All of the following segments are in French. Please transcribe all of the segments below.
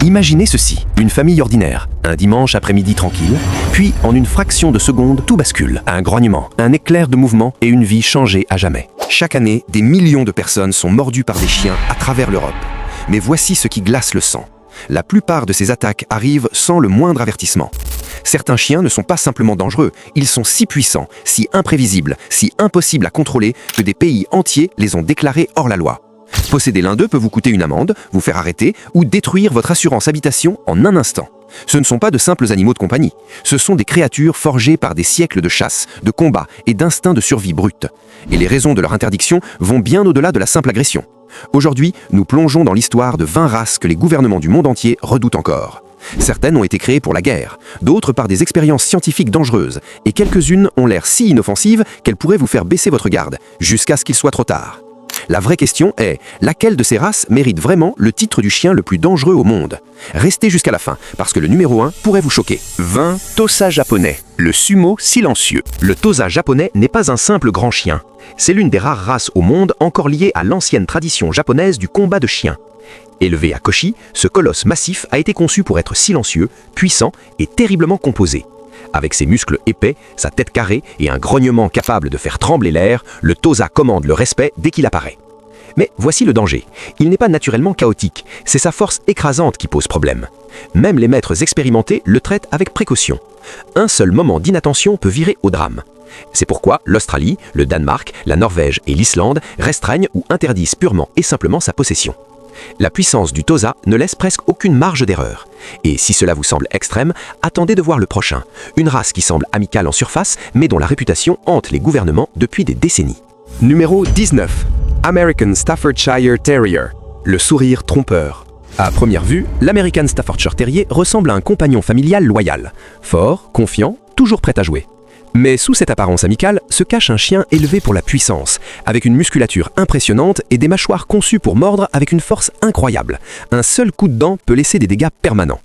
Imaginez ceci, une famille ordinaire, un dimanche après-midi tranquille, puis en une fraction de seconde, tout bascule. Un grognement, un éclair de mouvement et une vie changée à jamais. Chaque année, des millions de personnes sont mordues par des chiens à travers l'Europe. Mais voici ce qui glace le sang. La plupart de ces attaques arrivent sans le moindre avertissement. Certains chiens ne sont pas simplement dangereux, ils sont si puissants, si imprévisibles, si impossibles à contrôler que des pays entiers les ont déclarés hors la loi. Posséder l'un d'eux peut vous coûter une amende, vous faire arrêter ou détruire votre assurance habitation en un instant. Ce ne sont pas de simples animaux de compagnie, ce sont des créatures forgées par des siècles de chasse, de combat et d'instinct de survie brute. Et les raisons de leur interdiction vont bien au-delà de la simple agression. Aujourd'hui, nous plongeons dans l'histoire de 20 races que les gouvernements du monde entier redoutent encore. Certaines ont été créées pour la guerre, d'autres par des expériences scientifiques dangereuses, et quelques-unes ont l'air si inoffensives qu'elles pourraient vous faire baisser votre garde, jusqu'à ce qu'il soit trop tard. La vraie question est, laquelle de ces races mérite vraiment le titre du chien le plus dangereux au monde? Restez jusqu'à la fin, parce que le numéro 1 pourrait vous choquer. 20. Tosa japonais, le sumo silencieux. Le Tosa japonais n'est pas un simple grand chien. C'est l'une des rares races au monde encore liée à l'ancienne tradition japonaise du combat de chiens. Élevé à Koshi, ce colosse massif a été conçu pour être silencieux, puissant et terriblement composé. Avec ses muscles épais, sa tête carrée et un grognement capable de faire trembler l'air, le Tosa commande le respect dès qu'il apparaît. Mais voici le danger. Il n'est pas naturellement chaotique, c'est sa force écrasante qui pose problème. Même les maîtres expérimentés le traitent avec précaution. Un seul moment d'inattention peut virer au drame. C'est pourquoi l'Australie, le Danemark, la Norvège et l'Islande restreignent ou interdisent purement et simplement sa possession. La puissance du Tosa ne laisse presque aucune marge d'erreur. Et si cela vous semble extrême, attendez de voir le prochain. Une race qui semble amicale en surface, mais dont la réputation hante les gouvernements depuis des décennies. Numéro 19. American Staffordshire Terrier, le sourire trompeur. À première vue, l'American Staffordshire Terrier ressemble à un compagnon familial loyal. Fort, confiant, toujours prêt à jouer. Mais sous cette apparence amicale se cache un chien élevé pour la puissance, avec une musculature impressionnante et des mâchoires conçues pour mordre avec une force incroyable. Un seul coup de dent peut laisser des dégâts permanents.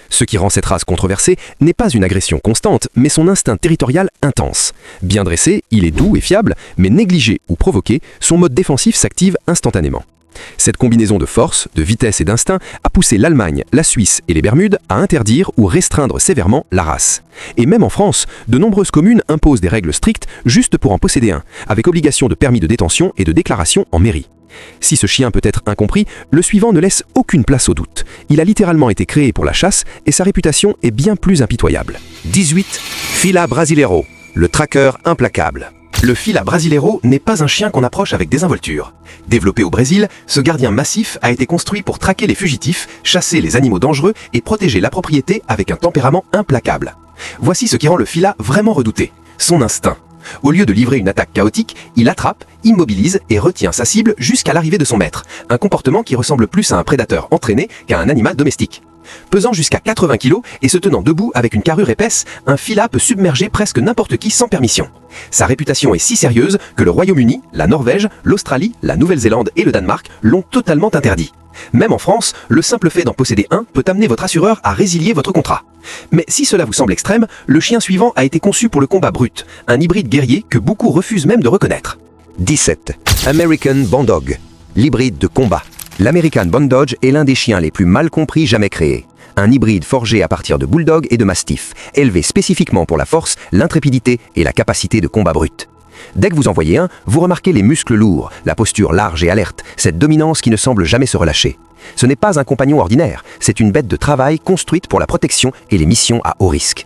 Ce qui rend cette race controversée n'est pas une agression constante, mais son instinct territorial intense. Bien dressé, il est doux et fiable, mais négligé ou provoqué, son mode défensif s'active instantanément. Cette combinaison de force, de vitesse et d'instinct a poussé l'Allemagne, la Suisse et les Bermudes à interdire ou restreindre sévèrement la race. Et même en France, de nombreuses communes imposent des règles strictes juste pour en posséder un, avec obligation de permis de détention et de déclaration en mairie. Si ce chien peut être incompris, le suivant ne laisse aucune place au doute. Il a littéralement été créé pour la chasse et sa réputation est bien plus impitoyable. 18. Fila Brasileiro, le tracker implacable. Le Fila Brasileiro n'est pas un chien qu'on approche avec désinvolture. Développé au Brésil, ce gardien massif a été construit pour traquer les fugitifs, chasser les animaux dangereux et protéger la propriété avec un tempérament implacable. Voici ce qui rend le Fila vraiment redouté, son instinct. Au lieu de livrer une attaque chaotique, il attrape, immobilise et retient sa cible jusqu'à l'arrivée de son maître, un comportement qui ressemble plus à un prédateur entraîné qu'à un animal domestique. Pesant jusqu'à 80 kg et se tenant debout avec une carrure épaisse, un Fila peut submerger presque n'importe qui sans permission. Sa réputation est si sérieuse que le Royaume-Uni, la Norvège, l'Australie, la Nouvelle-Zélande et le Danemark l'ont totalement interdit. Même en France, le simple fait d'en posséder un peut amener votre assureur à résilier votre contrat. Mais si cela vous semble extrême, le chien suivant a été conçu pour le combat brut, un hybride guerrier que beaucoup refusent même de reconnaître. 17. American Bulldog, l'hybride de combat. L'American Bulldog est l'un des chiens les plus mal compris jamais créés. Un hybride forgé à partir de bulldog et de mastiff, élevé spécifiquement pour la force, l'intrépidité et la capacité de combat brut. Dès que vous en voyez un, vous remarquez les muscles lourds, la posture large et alerte, cette dominance qui ne semble jamais se relâcher. Ce n'est pas un compagnon ordinaire, c'est une bête de travail construite pour la protection et les missions à haut risque.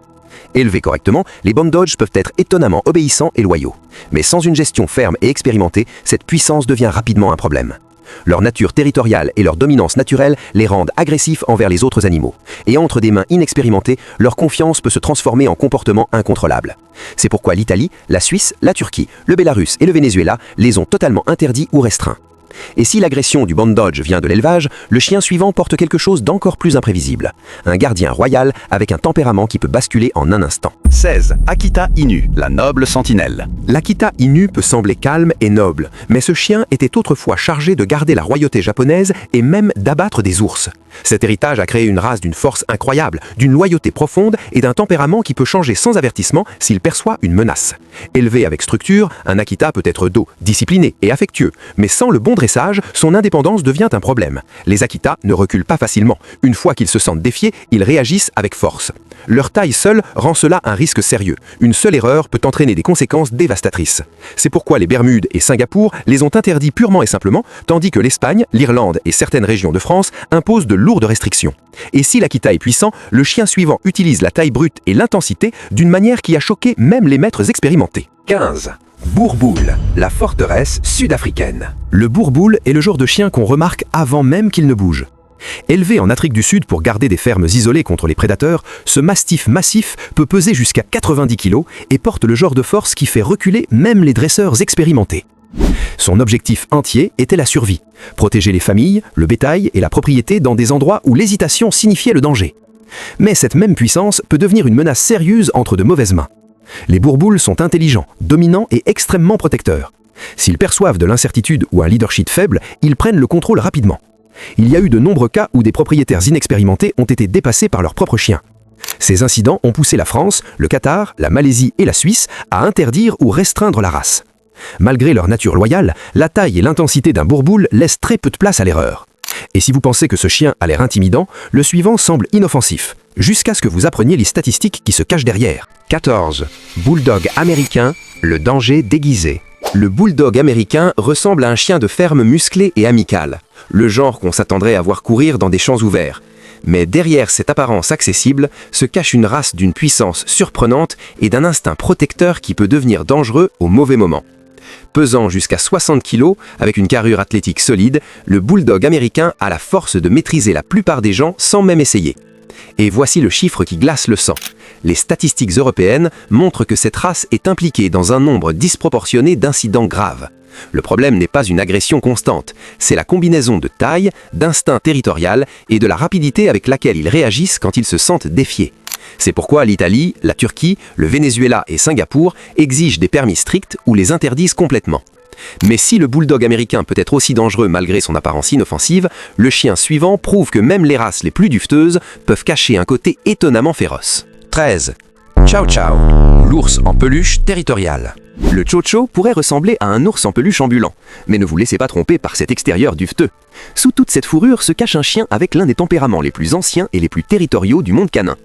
Élevés correctement, les Bulldogs peuvent être étonnamment obéissants et loyaux. Mais sans une gestion ferme et expérimentée, cette puissance devient rapidement un problème. Leur nature territoriale et leur dominance naturelle les rendent agressifs envers les autres animaux. Et entre des mains inexpérimentées, leur confiance peut se transformer en comportement incontrôlable. C'est pourquoi l'Italie, la Suisse, la Turquie, le Bélarus et le Venezuela les ont totalement interdits ou restreints. Et si l'agression du Bulldog vient de l'élevage, le chien suivant porte quelque chose d'encore plus imprévisible. Un gardien royal avec un tempérament qui peut basculer en un instant. 16. Akita Inu, la noble sentinelle. L'Akita Inu peut sembler calme et noble, mais ce chien était autrefois chargé de garder la royauté japonaise et même d'abattre des ours. Cet héritage a créé une race d'une force incroyable, d'une loyauté profonde et d'un tempérament qui peut changer sans avertissement s'il perçoit une menace. Élevé avec structure, un Akita peut être doux, discipliné et affectueux, mais sans le bon dressage, son indépendance devient un problème. Les Akita ne reculent pas facilement. Une fois qu'ils se sentent défiés, ils réagissent avec force. Leur taille seule rend cela un risque sérieux. Une seule erreur peut entraîner des conséquences dévastatrices. C'est pourquoi les Bermudes et Singapour les ont interdits purement et simplement, tandis que l'Espagne, l'Irlande et certaines régions de France imposent de lourdes restrictions. Et si l'Akita est puissant, le chien suivant utilise la taille brute et l'intensité d'une manière qui a choqué même les maîtres expérimentés. 15. Bourboule, la forteresse sud-africaine. Le bourboule est le genre de chien qu'on remarque avant même qu'il ne bouge. Élevé en Afrique du Sud pour garder des fermes isolées contre les prédateurs, ce mastif massif peut peser jusqu'à 90 kg et porte le genre de force qui fait reculer même les dresseurs expérimentés. Son objectif entier était la survie, protéger les familles, le bétail et la propriété dans des endroits où l'hésitation signifiait le danger. Mais cette même puissance peut devenir une menace sérieuse entre de mauvaises mains. Les bourboules sont intelligents, dominants et extrêmement protecteurs. S'ils perçoivent de l'incertitude ou un leadership faible, ils prennent le contrôle rapidement. Il y a eu de nombreux cas où des propriétaires inexpérimentés ont été dépassés par leurs propres chiens. Ces incidents ont poussé la France, le Qatar, la Malaisie et la Suisse à interdire ou restreindre la race. Malgré leur nature loyale, la taille et l'intensité d'un bourboule laissent très peu de place à l'erreur. Et si vous pensez que ce chien a l'air intimidant, le suivant semble inoffensif, jusqu'à ce que vous appreniez les statistiques qui se cachent derrière. 14. Bulldog américain, le danger déguisé. Le bulldog américain ressemble à un chien de ferme musclé et amical, le genre qu'on s'attendrait à voir courir dans des champs ouverts. Mais derrière cette apparence accessible se cache une race d'une puissance surprenante et d'un instinct protecteur qui peut devenir dangereux au mauvais moment. Pesant jusqu'à 60 kg, avec une carrure athlétique solide, le bulldog américain a la force de maîtriser la plupart des gens sans même essayer. Et voici le chiffre qui glace le sang. Les statistiques européennes montrent que cette race est impliquée dans un nombre disproportionné d'incidents graves. Le problème n'est pas une agression constante, c'est la combinaison de taille, d'instinct territorial et de la rapidité avec laquelle ils réagissent quand ils se sentent défiés. C'est pourquoi l'Italie, la Turquie, le Venezuela et Singapour exigent des permis stricts ou les interdisent complètement. Mais si le bulldog américain peut être aussi dangereux malgré son apparence inoffensive, le chien suivant prouve que même les races les plus duveteuses peuvent cacher un côté étonnamment féroce. 13. Chow Chow, l'ours en peluche territorial. Le chow-chow pourrait ressembler à un ours en peluche ambulant, mais ne vous laissez pas tromper par cet extérieur duveteux. Sous toute cette fourrure se cache un chien avec l'un des tempéraments les plus anciens et les plus territoriaux du monde canin.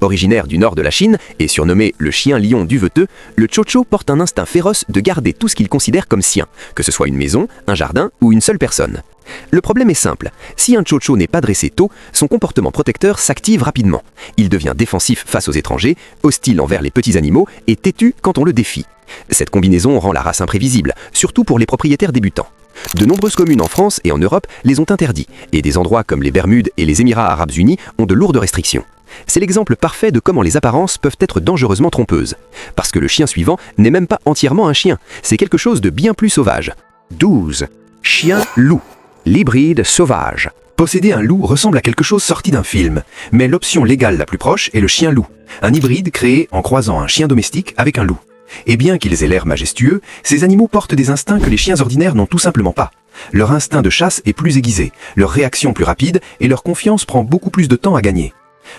Originaire du nord de la Chine et surnommé le chien lion duveteux, le chow-chow porte un instinct féroce de garder tout ce qu'il considère comme sien, que ce soit une maison, un jardin ou une seule personne. Le problème est simple, si un chow-chow n'est pas dressé tôt, son comportement protecteur s'active rapidement. Il devient défensif face aux étrangers, hostile envers les petits animaux et têtu quand on le défie. Cette combinaison rend la race imprévisible, surtout pour les propriétaires débutants. De nombreuses communes en France et en Europe les ont interdits, et des endroits comme les Bermudes et les Émirats arabes unis ont de lourdes restrictions. C'est l'exemple parfait de comment les apparences peuvent être dangereusement trompeuses. Parce que le chien suivant n'est même pas entièrement un chien, c'est quelque chose de bien plus sauvage. 12. Chien-loup, l'hybride sauvage. Posséder un loup ressemble à quelque chose sorti d'un film, mais l'option légale la plus proche est le chien-loup, un hybride créé en croisant un chien domestique avec un loup. Et bien qu'ils aient l'air majestueux, ces animaux portent des instincts que les chiens ordinaires n'ont tout simplement pas. Leur instinct de chasse est plus aiguisé, leur réaction plus rapide et leur confiance prend beaucoup plus de temps à gagner.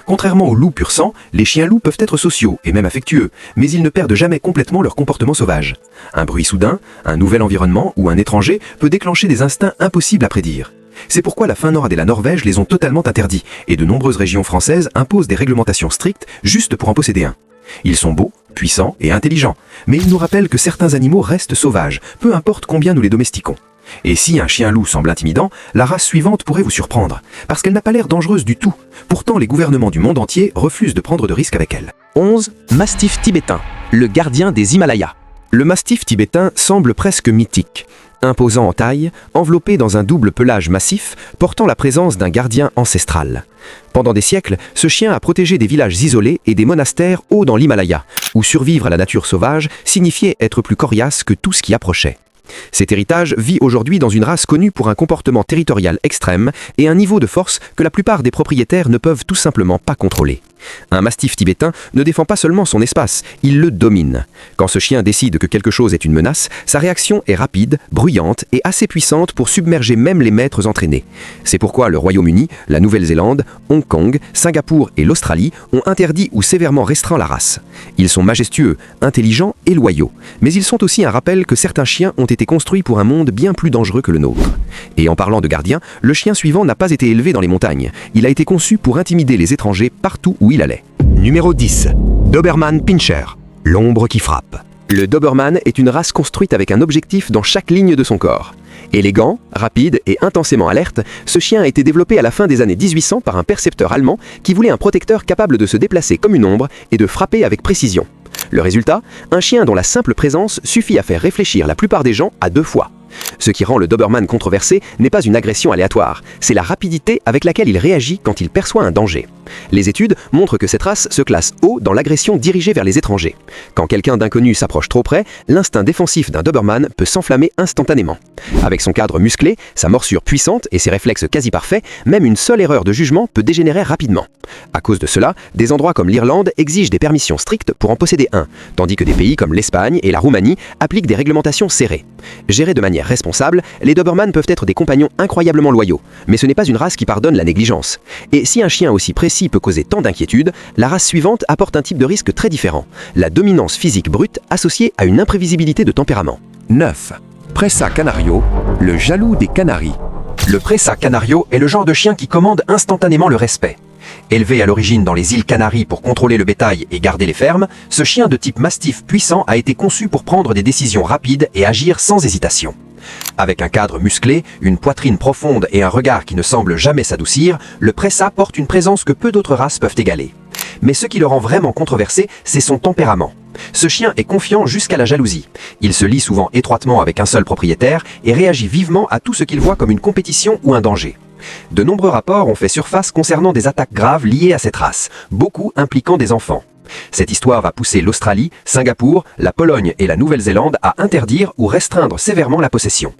Contrairement aux loups pur sang, les chiens-loups peuvent être sociaux et même affectueux, mais ils ne perdent jamais complètement leur comportement sauvage. Un bruit soudain, un nouvel environnement ou un étranger peut déclencher des instincts impossibles à prédire. C'est pourquoi la Finlande et la Norvège les ont totalement interdits, et de nombreuses régions françaises imposent des réglementations strictes juste pour en posséder un. Ils sont beaux, puissants et intelligents, mais ils nous rappellent que certains animaux restent sauvages, peu importe combien nous les domestiquons. Et si un chien-loup semble intimidant, la race suivante pourrait vous surprendre, parce qu'elle n'a pas l'air dangereuse du tout. Pourtant, les gouvernements du monde entier refusent de prendre de risques avec elle. 11. Mastif tibétain, le gardien des Himalayas. Le mastif tibétain semble presque mythique. Imposant en taille, enveloppé dans un double pelage massif, portant la présence d'un gardien ancestral. Pendant des siècles, ce chien a protégé des villages isolés et des monastères hauts dans l'Himalaya, où survivre à la nature sauvage signifiait être plus coriace que tout ce qui approchait. Cet héritage vit aujourd'hui dans une race connue pour un comportement territorial extrême et un niveau de force que la plupart des propriétaires ne peuvent tout simplement pas contrôler. Un mastif tibétain ne défend pas seulement son espace, il le domine. Quand ce chien décide que quelque chose est une menace, sa réaction est rapide, bruyante et assez puissante pour submerger même les maîtres entraînés. C'est pourquoi le Royaume-Uni, la Nouvelle-Zélande, Hong Kong, Singapour et l'Australie ont interdit ou sévèrement restreint la race. Ils sont majestueux, intelligents et loyaux, mais ils sont aussi un rappel que certains chiens ont été construits pour un monde bien plus dangereux que le nôtre. Et en parlant de gardien, le chien suivant n'a pas été élevé dans les montagnes. Il a été conçu pour intimider les étrangers partout où il allait. Numéro 10. Doberman Pinscher, l'ombre qui frappe. Le Doberman est une race construite avec un objectif dans chaque ligne de son corps. Élégant, rapide et intensément alerte, ce chien a été développé à la fin des années 1800 par un percepteur allemand qui voulait un protecteur capable de se déplacer comme une ombre et de frapper avec précision. Le résultat, un chien dont la simple présence suffit à faire réfléchir la plupart des gens à 2 fois. Ce qui rend le Doberman controversé n'est pas une agression aléatoire, c'est la rapidité avec laquelle il réagit quand il perçoit un danger. Les études montrent que cette race se classe haut dans l'agression dirigée vers les étrangers. Quand quelqu'un d'inconnu s'approche trop près, l'instinct défensif d'un Doberman peut s'enflammer instantanément. Avec son cadre musclé, sa morsure puissante et ses réflexes quasi parfaits, même une seule erreur de jugement peut dégénérer rapidement. À cause de cela, des endroits comme l'Irlande exigent des permissions strictes pour en posséder un, tandis que des pays comme l'Espagne et la Roumanie appliquent des réglementations serrées. Gérés de manière responsable, les Doberman peuvent être des compagnons incroyablement loyaux, mais ce n'est pas une race qui pardonne la négligence. Et si un chien aussi précis peut causer tant d'inquiétude, la race suivante apporte un type de risque très différent, la dominance physique brute associée à une imprévisibilité de tempérament. 9. Presa Canario, le jaloux des Canaries. Le Presa Canario est le genre de chien qui commande instantanément le respect. Élevé à l'origine dans les îles Canaries pour contrôler le bétail et garder les fermes, ce chien de type mastif puissant a été conçu pour prendre des décisions rapides et agir sans hésitation. Avec un cadre musclé, une poitrine profonde et un regard qui ne semble jamais s'adoucir, le Presa porte une présence que peu d'autres races peuvent égaler. Mais ce qui le rend vraiment controversé, c'est son tempérament. Ce chien est confiant jusqu'à la jalousie. Il se lie souvent étroitement avec un seul propriétaire et réagit vivement à tout ce qu'il voit comme une compétition ou un danger. De nombreux rapports ont fait surface concernant des attaques graves liées à cette race, beaucoup impliquant des enfants. Cette histoire va pousser l'Australie, Singapour, la Pologne et la Nouvelle-Zélande à interdire ou restreindre sévèrement la possession.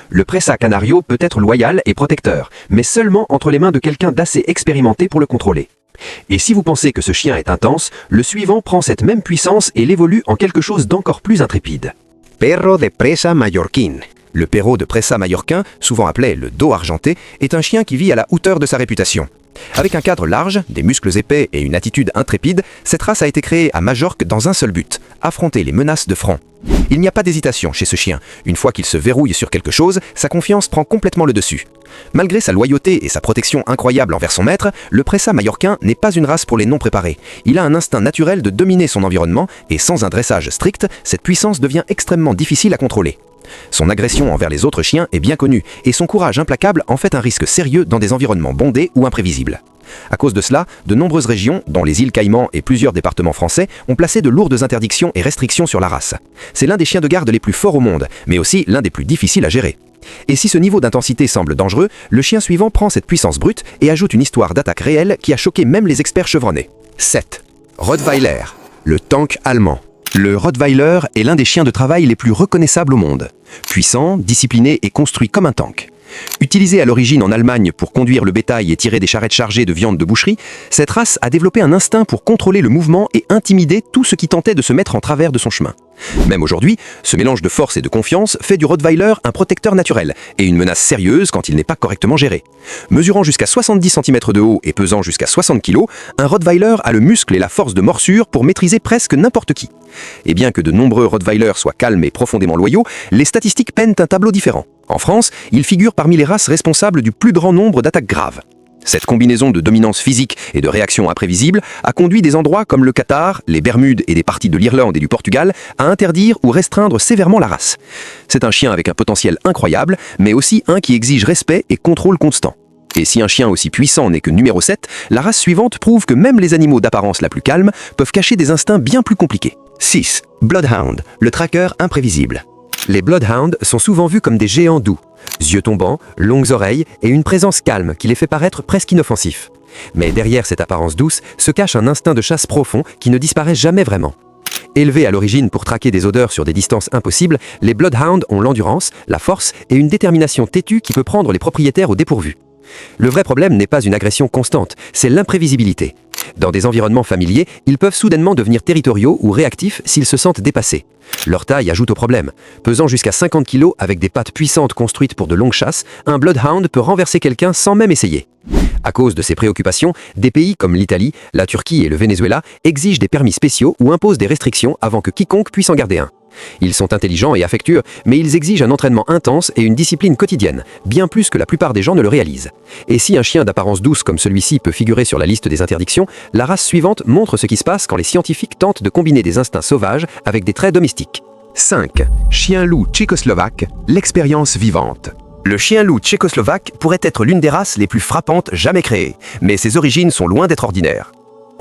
Le Presa Canario peut être loyal et protecteur, mais seulement entre les mains de quelqu'un d'assez expérimenté pour le contrôler. Et si vous pensez que ce chien est intense, le suivant prend cette même puissance et l'évolue en quelque chose d'encore plus intrépide. Perro de presa mallorquín. Le perro de presa mallorquin, souvent appelé le dos argenté, est un chien qui vit à la hauteur de sa réputation. Avec un cadre large, des muscles épais et une attitude intrépide, cette race a été créée à Majorque dans un seul but, affronter les menaces de front. Il n'y a pas d'hésitation chez ce chien. Une fois qu'il se verrouille sur quelque chose, sa confiance prend complètement le dessus. Malgré sa loyauté et sa protection incroyable envers son maître, le Presa mallorquin n'est pas une race pour les non-préparés. Il a un instinct naturel de dominer son environnement et sans un dressage strict, cette puissance devient extrêmement difficile à contrôler. Son agression envers les autres chiens est bien connue et son courage implacable en fait un risque sérieux dans des environnements bondés ou imprévisibles. À cause de cela, de nombreuses régions, dont les îles Caïmans et plusieurs départements français, ont placé de lourdes interdictions et restrictions sur la race. C'est l'un des chiens de garde les plus forts au monde, mais aussi l'un des plus difficiles à gérer. Et si ce niveau d'intensité semble dangereux, le chien suivant prend cette puissance brute et ajoute une histoire d'attaque réelle qui a choqué même les experts chevronnés. 7. Rottweiler, le tank allemand. Le Rottweiler est l'un des chiens de travail les plus reconnaissables au monde. Puissant, discipliné et construit comme un tank. Utilisé à l'origine en Allemagne pour conduire le bétail et tirer des charrettes chargées de viande de boucherie, cette race a développé un instinct pour contrôler le mouvement et intimider tout ce qui tentait de se mettre en travers de son chemin. Même aujourd'hui, ce mélange de force et de confiance fait du Rottweiler un protecteur naturel et une menace sérieuse quand il n'est pas correctement géré. Mesurant jusqu'à 70 cm de haut et pesant jusqu'à 60 kg, un Rottweiler a le muscle et la force de morsure pour maîtriser presque n'importe qui. Et bien que de nombreux Rottweilers soient calmes et profondément loyaux, les statistiques peignent un tableau différent. En France, il figure parmi les races responsables du plus grand nombre d'attaques graves. Cette combinaison de dominance physique et de réactions imprévisibles a conduit des endroits comme le Qatar, les Bermudes et des parties de l'Irlande et du Portugal à interdire ou restreindre sévèrement la race. C'est un chien avec un potentiel incroyable, mais aussi un qui exige respect et contrôle constant. Et si un chien aussi puissant n'est que numéro 7, la race suivante prouve que même les animaux d'apparence la plus calme peuvent cacher des instincts bien plus compliqués. 6. Bloodhound, le tracker imprévisible. Les Bloodhounds sont souvent vus comme des géants doux. Yeux tombants, longues oreilles et une présence calme qui les fait paraître presque inoffensifs. Mais derrière cette apparence douce se cache un instinct de chasse profond qui ne disparaît jamais vraiment. Élevés à l'origine pour traquer des odeurs sur des distances impossibles, les Bloodhounds ont l'endurance, la force et une détermination têtue qui peut prendre les propriétaires au dépourvu. Le vrai problème n'est pas une agression constante, c'est l'imprévisibilité. Dans des environnements familiers, ils peuvent soudainement devenir territoriaux ou réactifs s'ils se sentent dépassés. Leur taille ajoute au problème. Pesant jusqu'à 50 kg avec des pattes puissantes construites pour de longues chasses, un bloodhound peut renverser quelqu'un sans même essayer. À cause de ces préoccupations, des pays comme l'Italie, la Turquie et le Venezuela exigent des permis spéciaux ou imposent des restrictions avant que quiconque puisse en garder un. Ils sont intelligents et affectueux, mais ils exigent un entraînement intense et une discipline quotidienne, bien plus que la plupart des gens ne le réalisent. Et si un chien d'apparence douce comme celui-ci peut figurer sur la liste des interdictions, la race suivante montre ce qui se passe quand les scientifiques tentent de combiner des instincts sauvages avec des traits domestiques. 5. Chien-loup tchécoslovaque, l'expérience vivante. Le chien-loup tchécoslovaque pourrait être l'une des races les plus frappantes jamais créées, mais ses origines sont loin d'être ordinaires.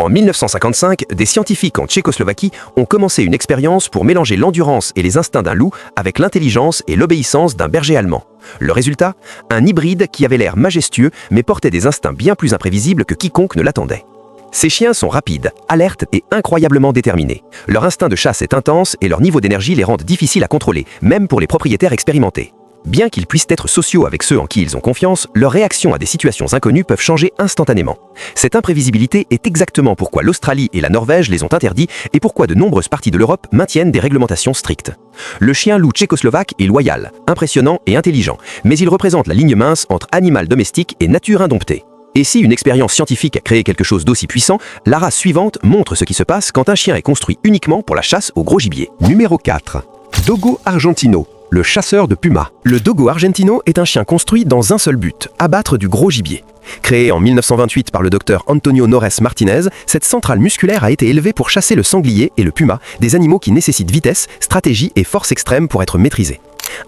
En 1955, des scientifiques en Tchécoslovaquie ont commencé une expérience pour mélanger l'endurance et les instincts d'un loup avec l'intelligence et l'obéissance d'un berger allemand. Le résultat ? Un hybride qui avait l'air majestueux mais portait des instincts bien plus imprévisibles que quiconque ne l'attendait. Ces chiens sont rapides, alertes et incroyablement déterminés. Leur instinct de chasse est intense et leur niveau d'énergie les rend difficiles à contrôler, même pour les propriétaires expérimentés. Bien qu'ils puissent être sociaux avec ceux en qui ils ont confiance, leurs réactions à des situations inconnues peuvent changer instantanément. Cette imprévisibilité est exactement pourquoi l'Australie et la Norvège les ont interdits et pourquoi de nombreuses parties de l'Europe maintiennent des réglementations strictes. Le chien-loup tchécoslovaque est loyal, impressionnant et intelligent, mais il représente la ligne mince entre animal domestique et nature indomptée. Et si une expérience scientifique a créé quelque chose d'aussi puissant, la race suivante montre ce qui se passe quand un chien est construit uniquement pour la chasse au gros gibier. Numéro 4. Dogo argentino, le chasseur de pumas. Le Dogo argentino est un chien construit dans un seul but, abattre du gros gibier. Créé en 1928 par le docteur Antonio Nores Martinez, cette centrale musculaire a été élevée pour chasser le sanglier et le puma, des animaux qui nécessitent vitesse, stratégie et force extrême pour être maîtrisés.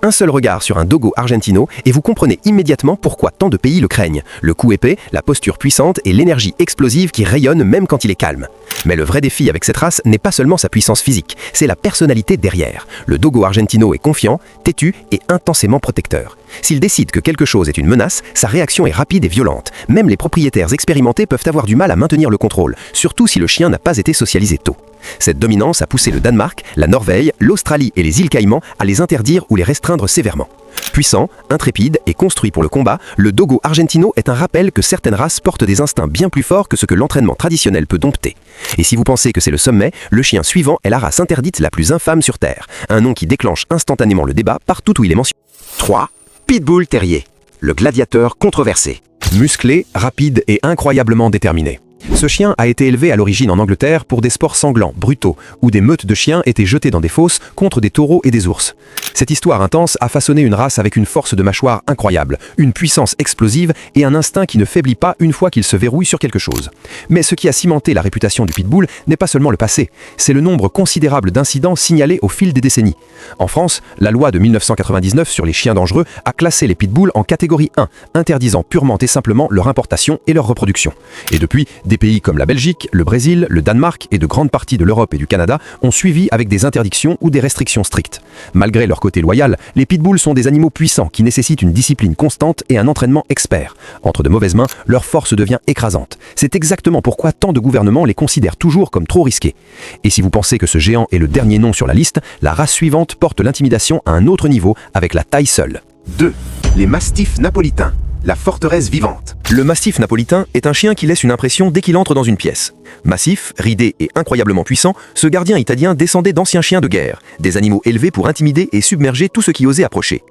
Un seul regard sur un Dogo argentino et vous comprenez immédiatement pourquoi tant de pays le craignent. Le cou épais, la posture puissante et l'énergie explosive qui rayonne même quand il est calme. Mais le vrai défi avec cette race n'est pas seulement sa puissance physique, c'est la personnalité derrière. Le Dogo argentino est confiant, têtu et intensément protecteur. S'il décide que quelque chose est une menace, sa réaction est rapide et violente. Même les propriétaires expérimentés peuvent avoir du mal à maintenir le contrôle, surtout si le chien n'a pas été socialisé tôt. Cette dominance a poussé le Danemark, la Norvège, l'Australie et les îles Caïmans à les interdire ou les restreindre sévèrement. Puissant, intrépide et construit pour le combat, le Dogo argentino est un rappel que certaines races portent des instincts bien plus forts que ce que l'entraînement traditionnel peut dompter. Et si vous pensez que c'est le sommet, le chien suivant est la race interdite la plus infâme sur Terre, un nom qui déclenche instantanément le débat partout où il est mentionné. 3. Pitbull terrier, le gladiateur controversé. Musclé, rapide et incroyablement déterminé. Ce chien a été élevé à l'origine en Angleterre pour des sports sanglants, brutaux, où des meutes de chiens étaient jetées dans des fosses contre des taureaux et des ours. Cette histoire intense a façonné une race avec une force de mâchoire incroyable, une puissance explosive et un instinct qui ne faiblit pas une fois qu'il se verrouille sur quelque chose. Mais ce qui a cimenté la réputation du pitbull n'est pas seulement le passé, c'est le nombre considérable d'incidents signalés au fil des décennies. En France, la loi de 1999 sur les chiens dangereux a classé les pitbulls en catégorie 1, interdisant purement et simplement leur importation et leur reproduction. Et depuis, des pays comme la Belgique, le Brésil, le Danemark et de grandes parties de l'Europe et du Canada ont suivi avec des interdictions ou des restrictions strictes. Malgré leur côté loyal, les pitbulls sont des animaux puissants qui nécessitent une discipline constante et un entraînement expert. Entre de mauvaises mains, leur force devient écrasante. C'est exactement pourquoi tant de gouvernements les considèrent toujours comme trop risqués. Et si vous pensez que ce géant est le dernier nom sur la liste, la race suivante porte l'intimidation à un autre niveau avec la taille seule. 2. Les mastifs napolitains, la forteresse vivante. Le mastif napolitain est un chien qui laisse une impression dès qu'il entre dans une pièce. Massif, ridé et incroyablement puissant, ce gardien italien descendait d'anciens chiens de guerre, des animaux élevés pour intimider et submerger tout ce qui osait approcher.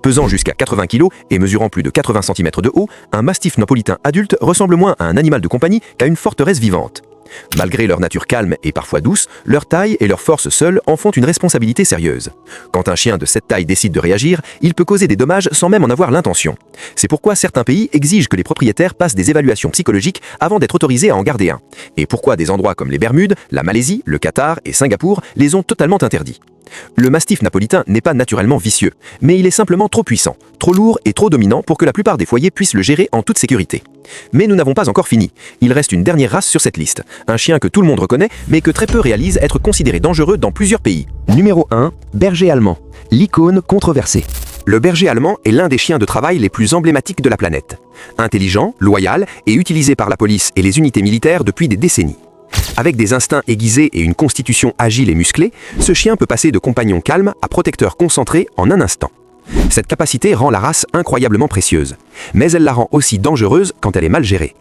Pesant jusqu'à 80 kg et mesurant plus de 80 cm de haut, un mastif napolitain adulte ressemble moins à un animal de compagnie qu'à une forteresse vivante. Malgré leur nature calme et parfois douce, leur taille et leur force seules en font une responsabilité sérieuse. Quand un chien de cette taille décide de réagir, il peut causer des dommages sans même en avoir l'intention. C'est pourquoi certains pays exigent que les propriétaires passent des évaluations psychologiques avant d'être autorisés à en garder un. Et pourquoi des endroits comme les Bermudes, la Malaisie, le Qatar et Singapour les ont totalement interdits. Le mastif napolitain n'est pas naturellement vicieux, mais il est simplement trop puissant, trop lourd et trop dominant pour que la plupart des foyers puissent le gérer en toute sécurité. Mais nous n'avons pas encore fini. Il reste une dernière race sur cette liste. Un chien que tout le monde reconnaît, mais que très peu réalisent être considéré dangereux dans plusieurs pays. Numéro 1. Berger allemand, l'icône controversée. Le berger allemand est l'un des chiens de travail les plus emblématiques de la planète. Intelligent, loyal et utilisé par la police et les unités militaires depuis des décennies. Avec des instincts aiguisés et une constitution agile et musclée, ce chien peut passer de compagnon calme à protecteur concentré en un instant. Cette capacité rend la race incroyablement précieuse, mais elle la rend aussi dangereuse quand elle est mal gérée.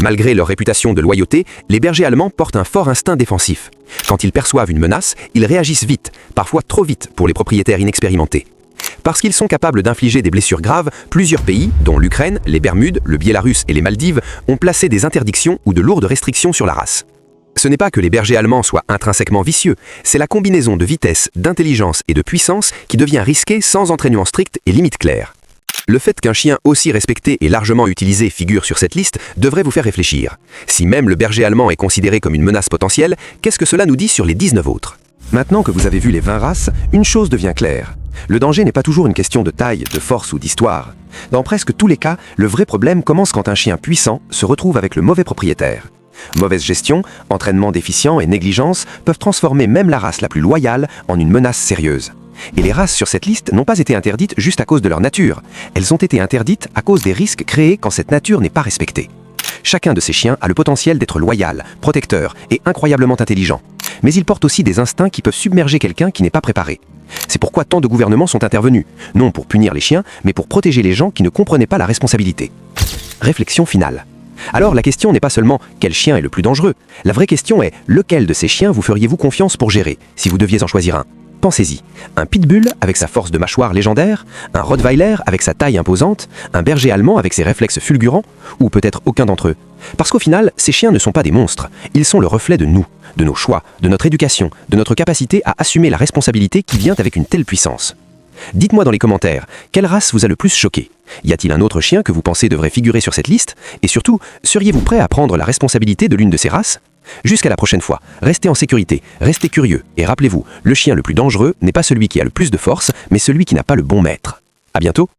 Malgré leur réputation de loyauté, les bergers allemands portent un fort instinct défensif. Quand ils perçoivent une menace, ils réagissent vite, parfois trop vite pour les propriétaires inexpérimentés. Parce qu'ils sont capables d'infliger des blessures graves, plusieurs pays, dont l'Ukraine, les Bermudes, le Biélarus et les Maldives, ont placé des interdictions ou de lourdes restrictions sur la race. Ce n'est pas que les bergers allemands soient intrinsèquement vicieux, c'est la combinaison de vitesse, d'intelligence et de puissance qui devient risquée sans entraînement strict et limites claires. Le fait qu'un chien aussi respecté et largement utilisé figure sur cette liste devrait vous faire réfléchir. Si même le berger allemand est considéré comme une menace potentielle, qu'est-ce que cela nous dit sur les 19 autres? Maintenant que vous avez vu les 20 races, une chose devient claire. Le danger n'est pas toujours une question de taille, de force ou d'histoire. Dans presque tous les cas, le vrai problème commence quand un chien puissant se retrouve avec le mauvais propriétaire. Mauvaise gestion, entraînement déficient et négligence peuvent transformer même la race la plus loyale en une menace sérieuse. Et les races sur cette liste n'ont pas été interdites juste à cause de leur nature. Elles ont été interdites à cause des risques créés quand cette nature n'est pas respectée. Chacun de ces chiens a le potentiel d'être loyal, protecteur et incroyablement intelligent. Mais il porte aussi des instincts qui peuvent submerger quelqu'un qui n'est pas préparé. C'est pourquoi tant de gouvernements sont intervenus, non pour punir les chiens, mais pour protéger les gens qui ne comprenaient pas la responsabilité. Réflexion finale. Alors la question n'est pas seulement quel chien est le plus dangereux. La vraie question est lequel de ces chiens vous feriez-vous confiance pour gérer, si vous deviez en choisir un. Pensez-y, un pitbull avec sa force de mâchoire légendaire, un rottweiler avec sa taille imposante, un berger allemand avec ses réflexes fulgurants, ou peut-être aucun d'entre eux. Parce qu'au final, ces chiens ne sont pas des monstres, ils sont le reflet de nous, de nos choix, de notre éducation, de notre capacité à assumer la responsabilité qui vient avec une telle puissance. Dites-moi dans les commentaires, quelle race vous a le plus choqué? Y a-t-il un autre chien que vous pensez devrait figurer sur cette liste? Et surtout, seriez-vous prêt à prendre la responsabilité de l'une de ces races? Jusqu'à la prochaine fois, restez en sécurité, restez curieux, et rappelez-vous, le chien le plus dangereux n'est pas celui qui a le plus de force, mais celui qui n'a pas le bon maître. À bientôt!